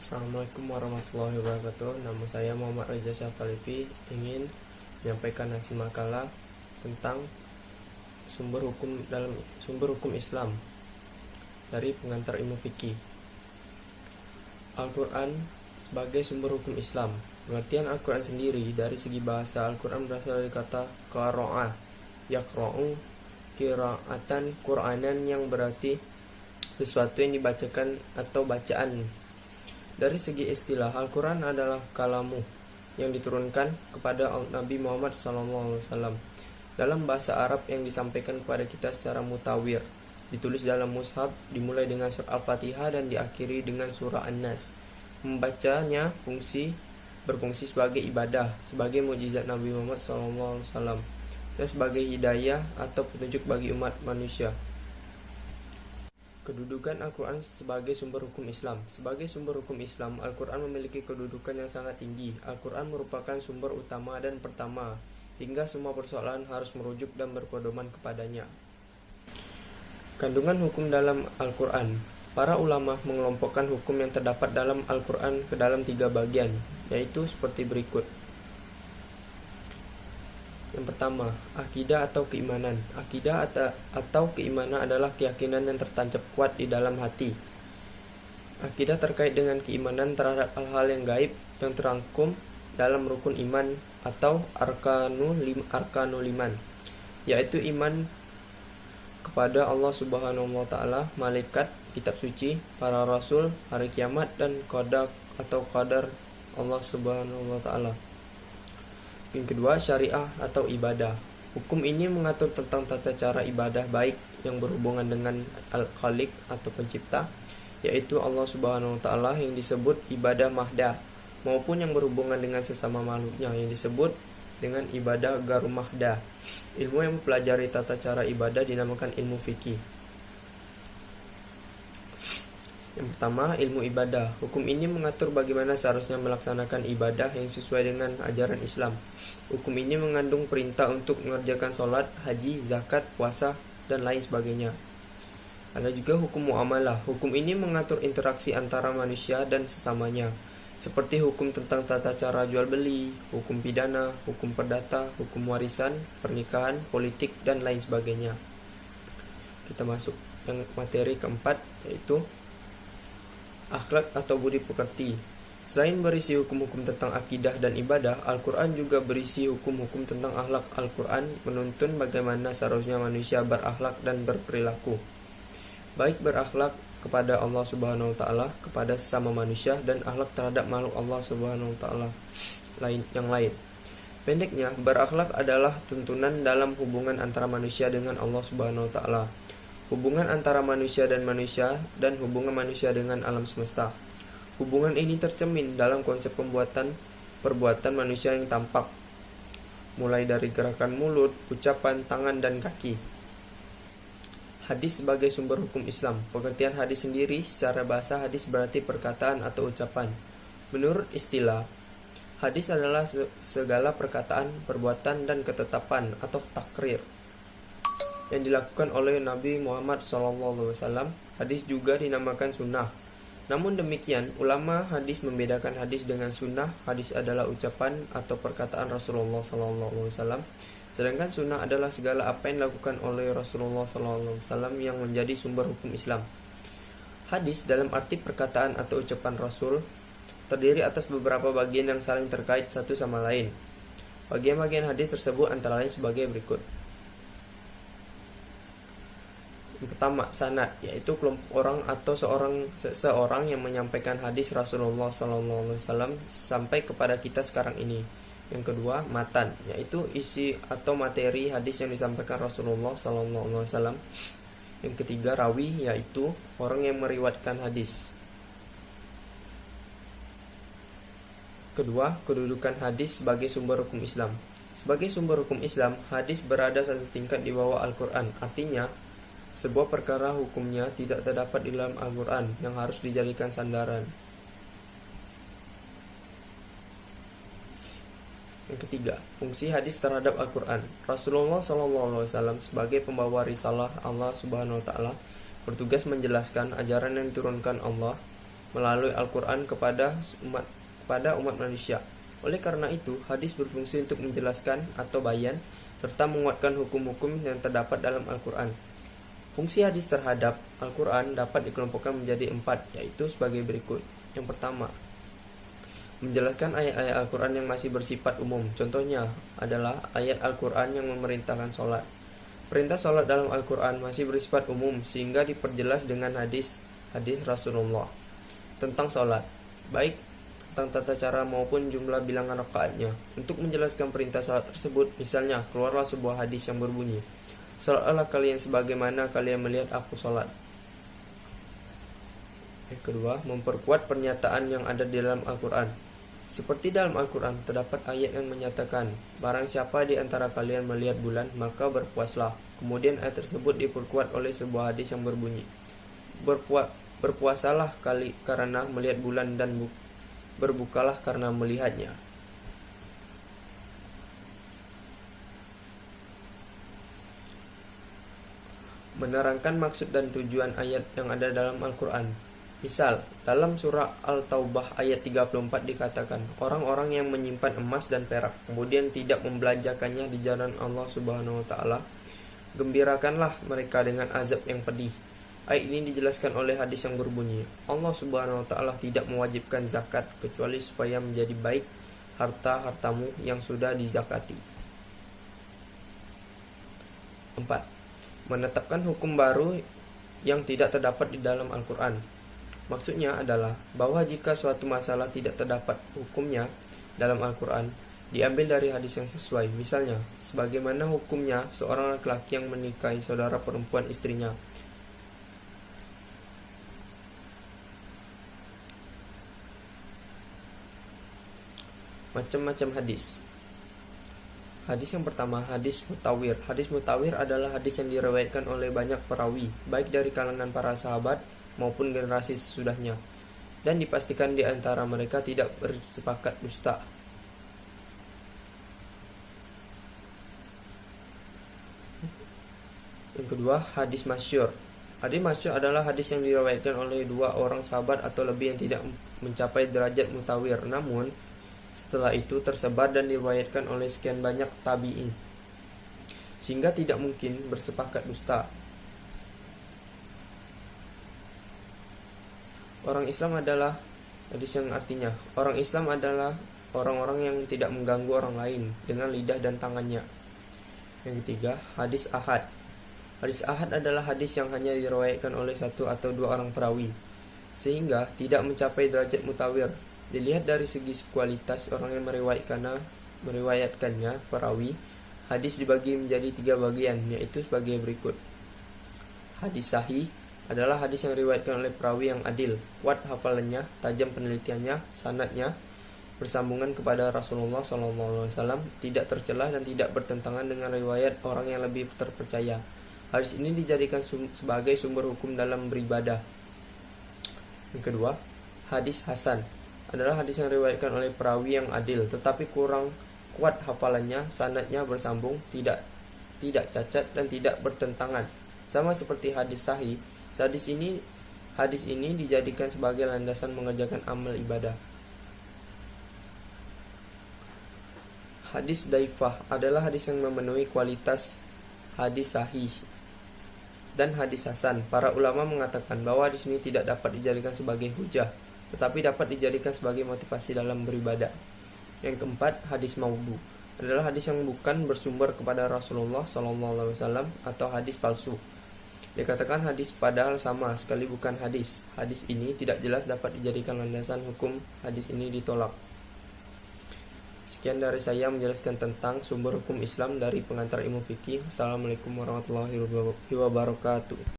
Assalamualaikum warahmatullahi wabarakatuh. Nama saya Muhammad Reza Syafalifi, ingin menyampaikan hasil makalah tentang sumber hukum Islam dari pengantar ilmu fikih. Al-Quran sebagai sumber hukum Islam. Pengertian Al-Quran sendiri dari segi bahasa, Al-Quran berasal dari kata qara'a, yaqra'u, qira'atan, Qur'anan, yang berarti sesuatu yang dibacakan atau bacaan. Dari segi istilah, Al-Quran adalah kalamu yang diturunkan kepada Nabi Muhammad SAW dalam bahasa Arab yang disampaikan kepada kita secara mutawir, ditulis dalam mushaf, dimulai dengan surah Al-Fatihah dan diakhiri dengan surah An-Nas. Membacanya berfungsi sebagai ibadah, sebagai mukjizat Nabi Muhammad SAW, dan sebagai hidayah atau petunjuk bagi umat manusia. Kedudukan Al-Quran sebagai sumber hukum Islam. Sebagai sumber hukum Islam, Al-Quran memiliki kedudukan yang sangat tinggi. Al-Quran merupakan sumber utama dan pertama, hingga semua persoalan harus merujuk dan berpedoman kepadanya. Kandungan hukum dalam Al-Quran. Para ulama mengelompokkan hukum yang terdapat dalam Al-Quran ke dalam 3 bagian, yaitu seperti berikut. Yang pertama, akidah atau keimanan. Akidah atau keimanan adalah keyakinan yang tertancap kuat di dalam hati. Akidah terkait dengan keimanan terhadap hal-hal yang gaib yang terangkum dalam rukun iman atau arkanul iman, yaitu iman kepada Allah Subhanahu wa taala, malaikat, kitab suci, para rasul, hari kiamat, dan qada atau qadar Allah Subhanahu wa taala. Yang kedua, syariah atau ibadah. Hukum ini mengatur tentang tata cara ibadah baik yang berhubungan dengan Al-Khaliq atau pencipta, yaitu Allah Subhanahu wa taala, yang disebut ibadah mahdah, maupun yang berhubungan dengan sesama makhluknya yang disebut dengan ibadah garu mahdah. Ilmu yang mempelajari tata cara ibadah dinamakan ilmu fikih. Yang pertama, ilmu ibadah. Hukum ini mengatur bagaimana seharusnya melaksanakan ibadah yang sesuai dengan ajaran Islam. Hukum ini mengandung perintah untuk mengerjakan sholat, haji, zakat, puasa, dan lain sebagainya. Ada juga hukum muamalah. Hukum ini mengatur interaksi antara manusia dan sesamanya, seperti hukum tentang tata cara jual beli, hukum pidana, hukum perdata, hukum warisan, pernikahan, politik, dan lain sebagainya. Kita masuk yang materi keempat, yaitu akhlak atau budi pekerti. Selain berisi hukum-hukum tentang akidah dan ibadah, Al-Quran juga berisi hukum-hukum tentang akhlak. Al-Quran menuntun bagaimana seharusnya manusia berakhlak dan berperilaku, baik berakhlak kepada Allah Subhanahu wa taala, kepada sesama manusia, dan akhlak terhadap makhluk Allah Subhanahu wa taala yang lain. Pendeknya, berakhlak adalah tuntunan dalam hubungan antara manusia dengan Allah Subhanahu wa taala, hubungan antara manusia dan hubungan manusia dengan alam semesta. Hubungan ini tercermin dalam konsep perbuatan manusia yang tampak, mulai dari gerakan mulut, ucapan, tangan, dan kaki. Hadis sebagai sumber hukum Islam. Pengertian hadis sendiri, secara bahasa hadis berarti perkataan atau ucapan. Menurut istilah, hadis adalah segala perkataan, perbuatan, dan ketetapan atau takrir yang dilakukan oleh Nabi Muhammad SAW. Hadis juga dinamakan sunnah. Namun demikian, ulama hadis membedakan hadis dengan sunnah. Hadis adalah ucapan atau perkataan Rasulullah SAW, sedangkan sunnah adalah segala apa yang dilakukan oleh Rasulullah SAW yang menjadi sumber hukum Islam. Hadis dalam arti perkataan atau ucapan Rasul terdiri atas beberapa bagian yang saling terkait satu sama lain. Bagian-bagian hadis tersebut antara lain sebagai berikut. Yang pertama, sanad, yaitu kelompok orang atau seseorang yang menyampaikan hadis Rasulullah SAW sampai kepada kita sekarang ini. Yang kedua, matan, yaitu isi atau materi hadis yang disampaikan Rasulullah SAW. Yang ketiga, rawi, yaitu orang yang meriwayatkan hadis. Kedua, kedudukan hadis sebagai sumber hukum Islam. Sebagai sumber hukum Islam, hadis berada satu tingkat di bawah Al-Quran. Artinya, sebuah perkara hukumnya tidak terdapat di dalam Al-Quran yang harus dijadikan sandaran. Yang ketiga, fungsi hadis terhadap Al-Quran. Rasulullah SAW sebagai pembawa risalah Allah Subhanahu wa taala bertugas menjelaskan ajaran yang diturunkan Allah melalui Al-Quran kepada umat manusia. Oleh karena itu, hadis berfungsi untuk menjelaskan atau bayan serta menguatkan hukum-hukum yang terdapat dalam Al-Quran. Fungsi hadis terhadap Al-Quran dapat dikelompokkan menjadi 4, yaitu sebagai berikut. Yang pertama, menjelaskan ayat-ayat Al-Quran yang masih bersifat umum. Contohnya adalah ayat Al-Quran yang memerintahkan sholat. Perintah sholat dalam Al-Quran masih bersifat umum sehingga diperjelas dengan hadis Rasulullah tentang sholat, baik tentang tata cara maupun jumlah bilangan rakaatnya. Untuk menjelaskan perintah sholat tersebut, misalnya keluarlah sebuah hadis yang berbunyi, "Sholatlah kalian sebagaimana kalian melihat aku sholat." Yang kedua, memperkuat pernyataan yang ada di dalam Al-Quran. Seperti dalam Al-Quran terdapat ayat yang menyatakan, "Barang siapa di antara kalian melihat bulan, maka berpuaslah." Kemudian ayat tersebut diperkuat oleh sebuah hadis yang berbunyi, "Berpuasalah karena melihat bulan dan berbukalah karena melihatnya." Menerangkan maksud dan tujuan ayat yang ada dalam Al-Quran. Misal, dalam surah Al-Taubah ayat 34 dikatakan, orang-orang yang menyimpan emas dan perak, kemudian tidak membelanjakannya di jalan Allah Subhanahu wa Ta'ala, gembirakanlah mereka dengan azab yang pedih. Ayat ini dijelaskan oleh hadis yang berbunyi, Allah Subhanahu wa Ta'ala tidak mewajibkan zakat kecuali supaya menjadi baik harta-hartamu yang sudah dizakati. 4. Menetapkan hukum baru yang tidak terdapat di dalam Al-Quran. Maksudnya adalah bahwa jika suatu masalah tidak terdapat hukumnya dalam Al-Quran, diambil dari hadis yang sesuai. Misalnya, sebagaimana hukumnya seorang laki-laki yang menikahi saudara perempuan istrinya. Macam-macam hadis. Hadis yang pertama, hadis mutawir. Hadis mutawir adalah hadis yang diriwayatkan oleh banyak perawi, baik dari kalangan para sahabat maupun generasi sesudahnya, dan dipastikan di antara mereka tidak bersepakat dusta. Yang kedua, hadis masyhur. Hadis masyhur adalah hadis yang diriwayatkan oleh 2 orang sahabat atau lebih yang tidak mencapai derajat mutawir, namun setelah itu tersebar dan diriwayatkan oleh sekian banyak tabi'in, sehingga tidak mungkin bersepakat dusta. Orang Islam adalah hadis yang artinya orang Islam adalah orang-orang yang tidak mengganggu orang lain dengan lidah dan tangannya. Yang ketiga, hadis ahad. Hadis ahad adalah hadis yang hanya diriwayatkan oleh 1 atau 2 orang perawi, sehingga tidak mencapai derajat mutawir. Dilihat dari segi kualitas orang yang meriwayatkannya perawi, hadis dibagi menjadi 3 bagian, yaitu sebagai berikut. Hadis sahih adalah hadis yang diriwayatkan oleh perawi yang adil, kuat hafalannya, tajam penelitiannya, sanadnya bersambungan kepada Rasulullah SAW, tidak tercelah dan tidak bertentangan dengan riwayat orang yang lebih terpercaya. Hadis ini dijadikan sebagai sumber hukum dalam beribadah. Yang kedua, hadis hasan adalah hadis yang diriwayatkan oleh perawi yang adil, tetapi kurang kuat hafalannya, sanadnya bersambung, tidak cacat dan tidak bertentangan. Sama seperti hadis sahih, hadis ini dijadikan sebagai landasan mengerjakan amal ibadah. Hadis dhaifah adalah hadis yang memenuhi kualitas hadis sahih dan hadis hasan. Para ulama mengatakan bahwa hadis ini tidak dapat dijadikan sebagai hujah, tetapi dapat dijadikan sebagai motivasi dalam beribadah. Yang keempat, hadis maudhu adalah hadis yang bukan bersumber kepada Rasulullah SAW atau hadis palsu. Dikatakan hadis padahal sama sekali bukan hadis. Hadis ini tidak jelas dapat dijadikan landasan hukum. Hadis ini ditolak. Sekian dari saya menjelaskan tentang sumber hukum Islam dari pengantar ilmu fikih. Assalamualaikum warahmatullahi wabarakatuh.